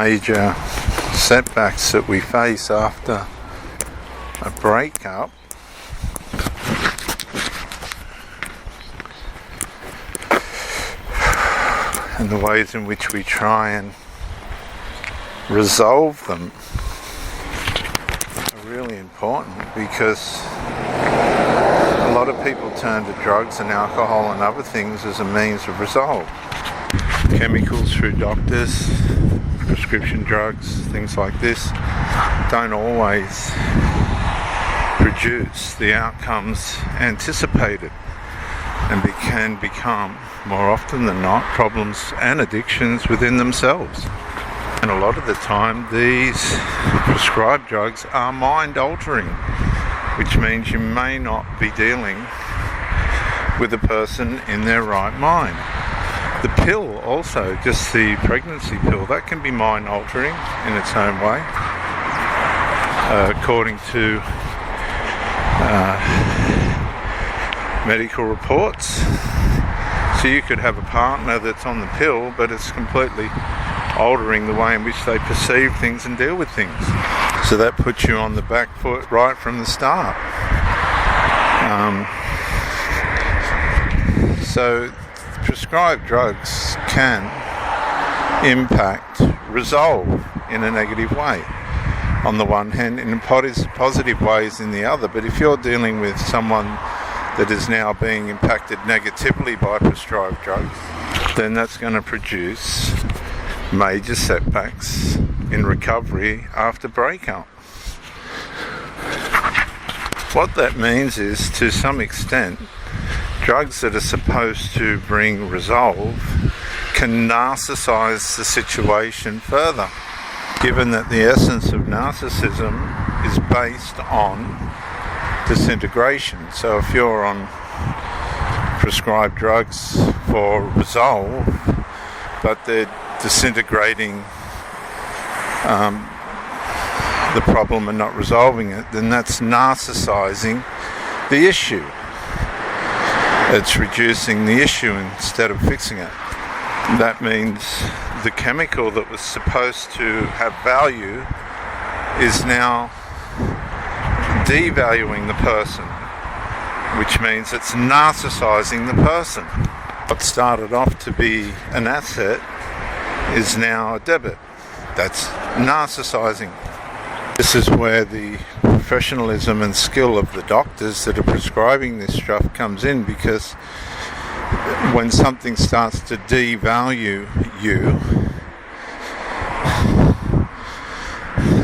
major setbacks that we face after a breakup and the ways in which we try and resolve them are really important, because a lot of people turn to drugs and alcohol and other things as a means of resolve. Chemicals through doctors, prescription drugs, things like this don't always produce the outcomes anticipated, and can become, more often than not, problems and addictions within themselves. And a lot of the time these prescribed drugs are mind altering, which means you may not be dealing with a person in their right mind. The pill also, just the pregnancy pill, that can be mind altering in its own way, according to medical reports. So you could have a partner that's on the pill, but it's completely altering the way in which they perceive things and deal with things. So that puts you on the back foot right from the start. So prescribed drugs can impact resolve in a negative way on the one hand, in positive ways in the other. But if you're dealing with someone that is now being impacted negatively by prescribed drugs, then that's going to produce major setbacks in recovery after breakup. What that means is, to some extent, drugs that are supposed to bring resolve can narcissize the situation further, given that the essence of narcissism is based on disintegration. So if you're on prescribed drugs for resolve, but they're disintegrating the problem and not resolving it, then that's narcissizing the issue. It's reducing the issue instead of fixing it. That means the chemical that was supposed to have value is now devaluing the person, which means it's narcissizing the person. What started off to be an asset is now a debit. That's narcissizing. This is where the professionalism and skill of the doctors that are prescribing this stuff comes in, because when something starts to devalue you,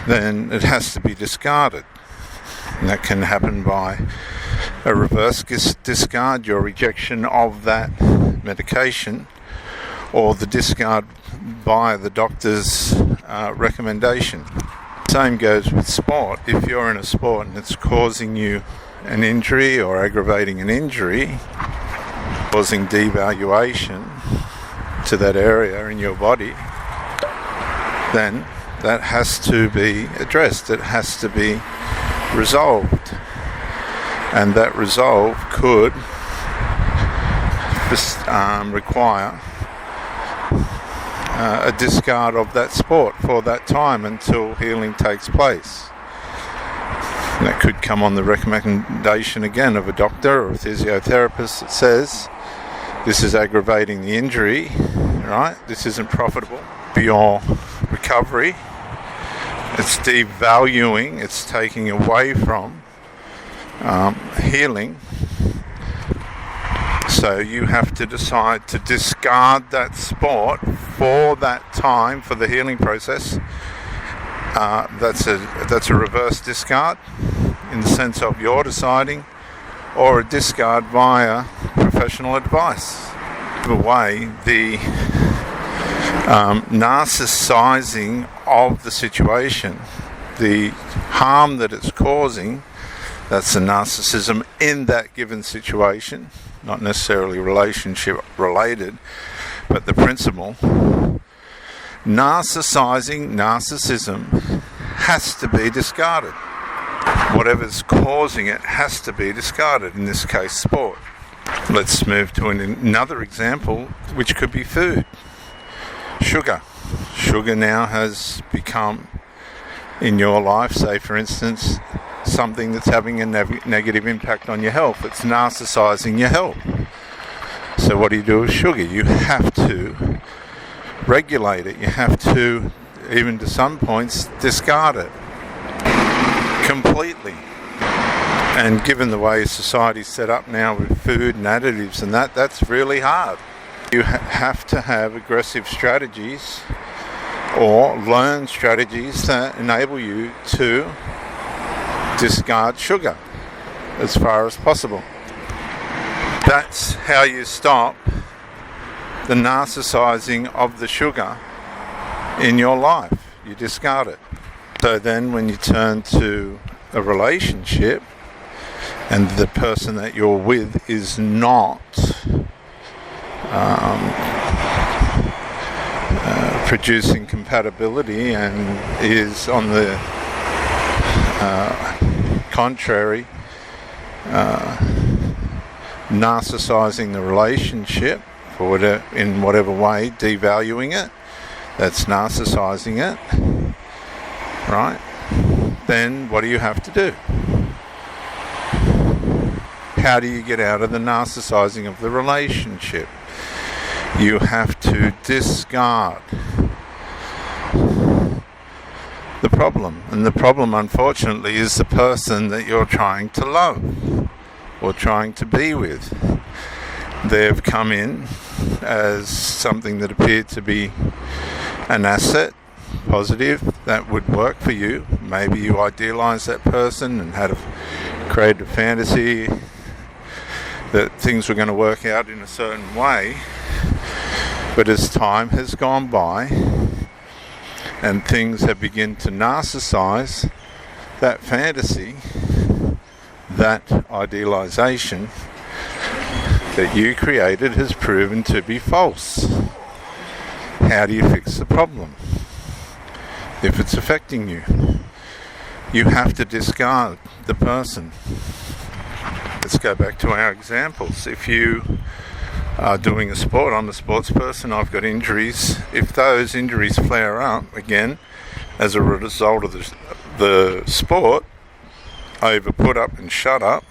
then it has to be discarded. And that can happen by a reverse discard, your rejection of that medication, or the discard by the doctor's recommendation. Same goes with sport. If you're in a sport and it's causing you an injury or aggravating an injury, causing devaluation to that area in your body, then that has to be addressed. It has to be resolved. And that resolve could require a discard of that sport for that time until healing takes place. And that could come on the recommendation again of a doctor or a physiotherapist that says, this is aggravating the injury, right? This isn't profitable for your recovery. It's devaluing, it's taking away from healing. So you have to decide to discard that sport for that time, for the healing process. That's a reverse discard in the sense of you're deciding, or a discard via professional advice. Either way, the narcissizing of the situation, the harm that it's causing, that's the narcissism in that given situation, not necessarily relationship related, but the principle. Narcissizing narcissism has to be discarded. Whatever's causing it has to be discarded, in this case sport. Let's move to another example, which could be food. Sugar. sugar now has become in your life, say for instance, something that's having a negative impact on your health. It's narcissizing your health. So what do you do with sugar? You have to regulate it. You have to, even to some points, discard it completely. And given the way society's set up now with food and additives and that's really hard. You have to have aggressive strategies or learn strategies that enable you to discard sugar as far as possible. That's how you stop the narcissizing of the sugar in your life. You discard it. So then when you turn to a relationship and the person that you're with is not producing compatibility and is on the contrary narcissizing the relationship in whatever way, devaluing it, that's narcissizing it, right? Then what do you have to do? How do you get out of the narcissizing of the relationship? You have to discard the problem. And the problem, unfortunately, is the person that you're trying to love or trying to be with. They've come in as something that appeared to be an asset, positive, that would work for you. Maybe you idealized that person and created a fantasy that things were going to work out in a certain way. But as time has gone by and things have begun to narcissize, that fantasy, that idealization that you created has proven to be false. How do you fix the problem? If it's affecting you, you have to discard the person. Let's go back to our examples. If you are doing a sport, I'm a sports person, I've got injuries. If those injuries flare up again as a result of the sport, I either put up and shut up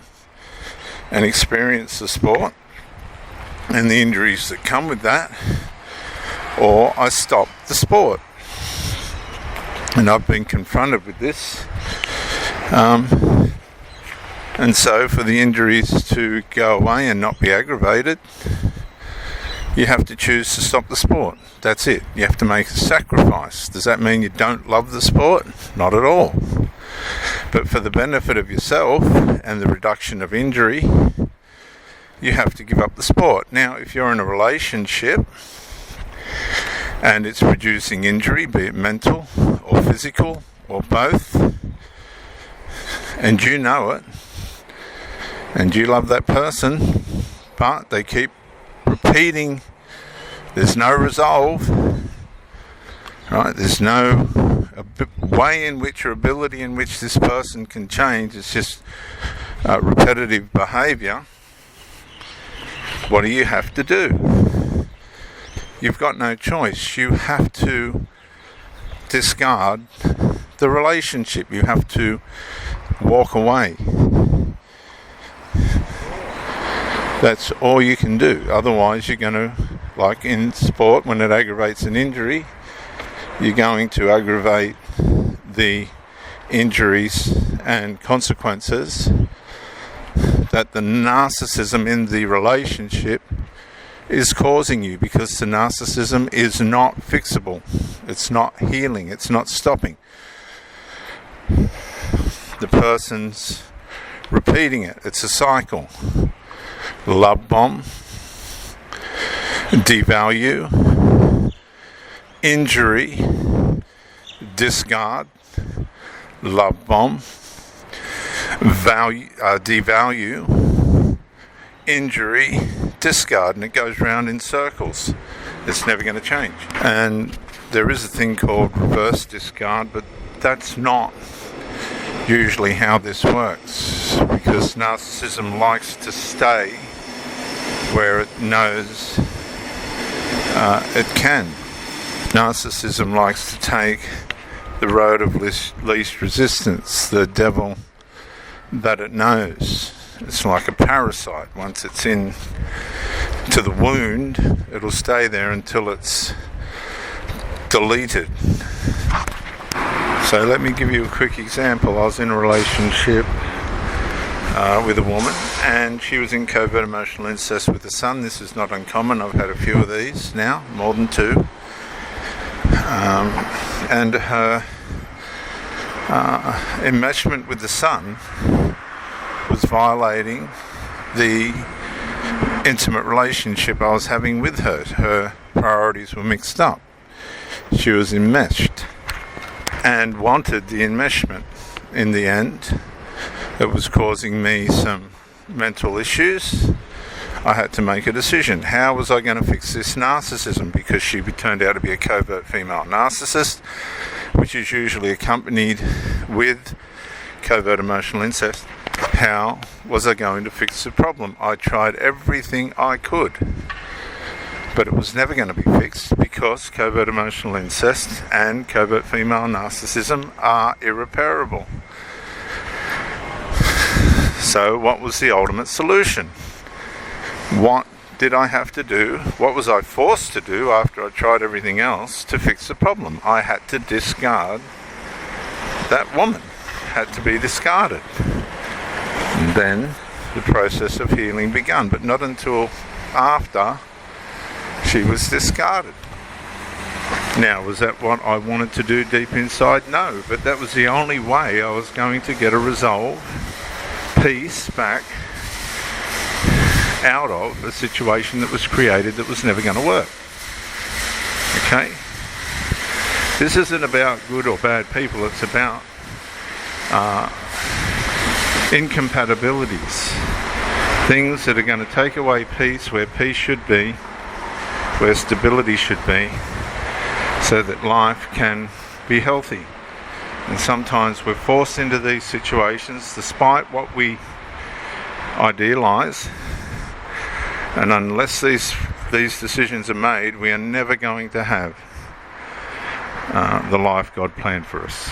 and experience the sport and the injuries that come with that, or I stop the sport. And I've been confronted with this. And so for the injuries to go away and not be aggravated, you have to choose to stop the sport. That's it. You have to make a sacrifice. Does that mean you don't love the sport? Not at all. But for the benefit of yourself and the reduction of injury, you have to give up the sport. Now, if you're in a relationship and it's producing injury, be it mental or physical or both, and you know it, and you love that person, but they keep repeating, there's no resolve, right? There's no way in which or ability in which this person can change. It's just repetitive behaviour. What do you have to do? You've got no choice. You have to discard the relationship. You have to walk away. That's all you can do. Otherwise, you're going to, like in sport, when it aggravates an injury, you're going to aggravate the injuries and consequences that the narcissism in the relationship is causing you, because the narcissism is not fixable. It's not healing. It's not stopping. The person's repeating it. It's a cycle. Love bomb, devalue, injury, discard, love bomb, devalue, injury, discard, and it goes round in circles. It's never going to change. And there is a thing called reverse discard, but that's not usually how this works, because narcissism likes to stay where it knows it can. Narcissism likes to take the road of least resistance, the devil that it knows. It's like a parasite. Once it's in to the wound, it'll stay there until it's deleted. So let me give you a quick example. I was in a relationship with a woman, and she was in covert emotional incest with a son. This is not uncommon. I've had a few of these now, more than two. And her enmeshment with the son was violating the intimate relationship I was having with her. Her priorities were mixed up. She was enmeshed and wanted the enmeshment. In the end, it was causing me some mental issues. I had to make a decision. How was I going to fix this narcissism? Because she turned out to be a covert female narcissist, which is usually accompanied with covert emotional incest. How was I going to fix the problem? I tried everything I could, but it was never going to be fixed because covert emotional incest and covert female narcissism are irreparable. So what was the ultimate solution? What did I have to do? What was I forced to do after I tried everything else to fix the problem? I had to discard that woman. Had to be discarded. And then the process of healing began, but not until after she was discarded. Now, was that what I wanted to do deep inside? No, but that was the only way I was going to get a resolve, peace back out of a situation that was created that was never going to work. Okay? This isn't about good or bad people, it's about incompatibilities. Things that are going to take away peace where peace should be, where stability should be, so that life can be healthy. And sometimes we're forced into these situations despite what we idealise, and unless these decisions are made, we are never going to have the life God planned for us.